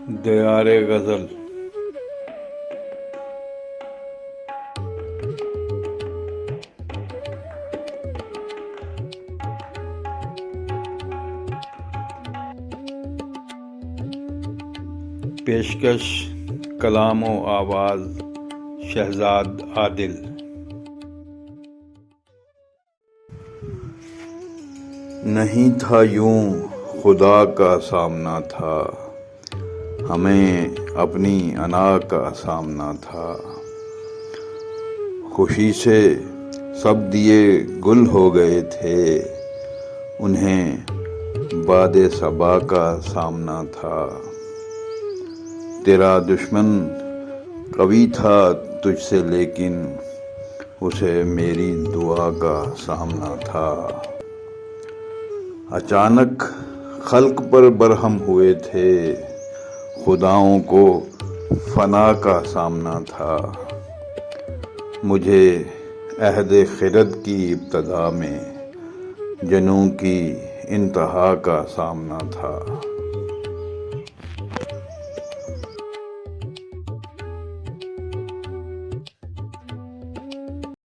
دیار غزل۔ پیشکش کلام و آواز شہزاد عادل۔ نہیں تھا یوں خدا کا سامنا تھا، ہمیں اپنی انا کا سامنا تھا۔ خوشی سے سب دیے گل ہو گئے تھے، انہیں باد صبا کا سامنا تھا۔ تیرا دشمن قوی تھا تجھ سے، لیکن اسے میری دعا کا سامنا تھا۔ اچانک خلق پر برہم ہوئے تھے، خداؤں کو فنا کا سامنا تھا۔ مجھے عہد خرد کی ابتدا میں جنوں کی انتہا کا سامنا تھا۔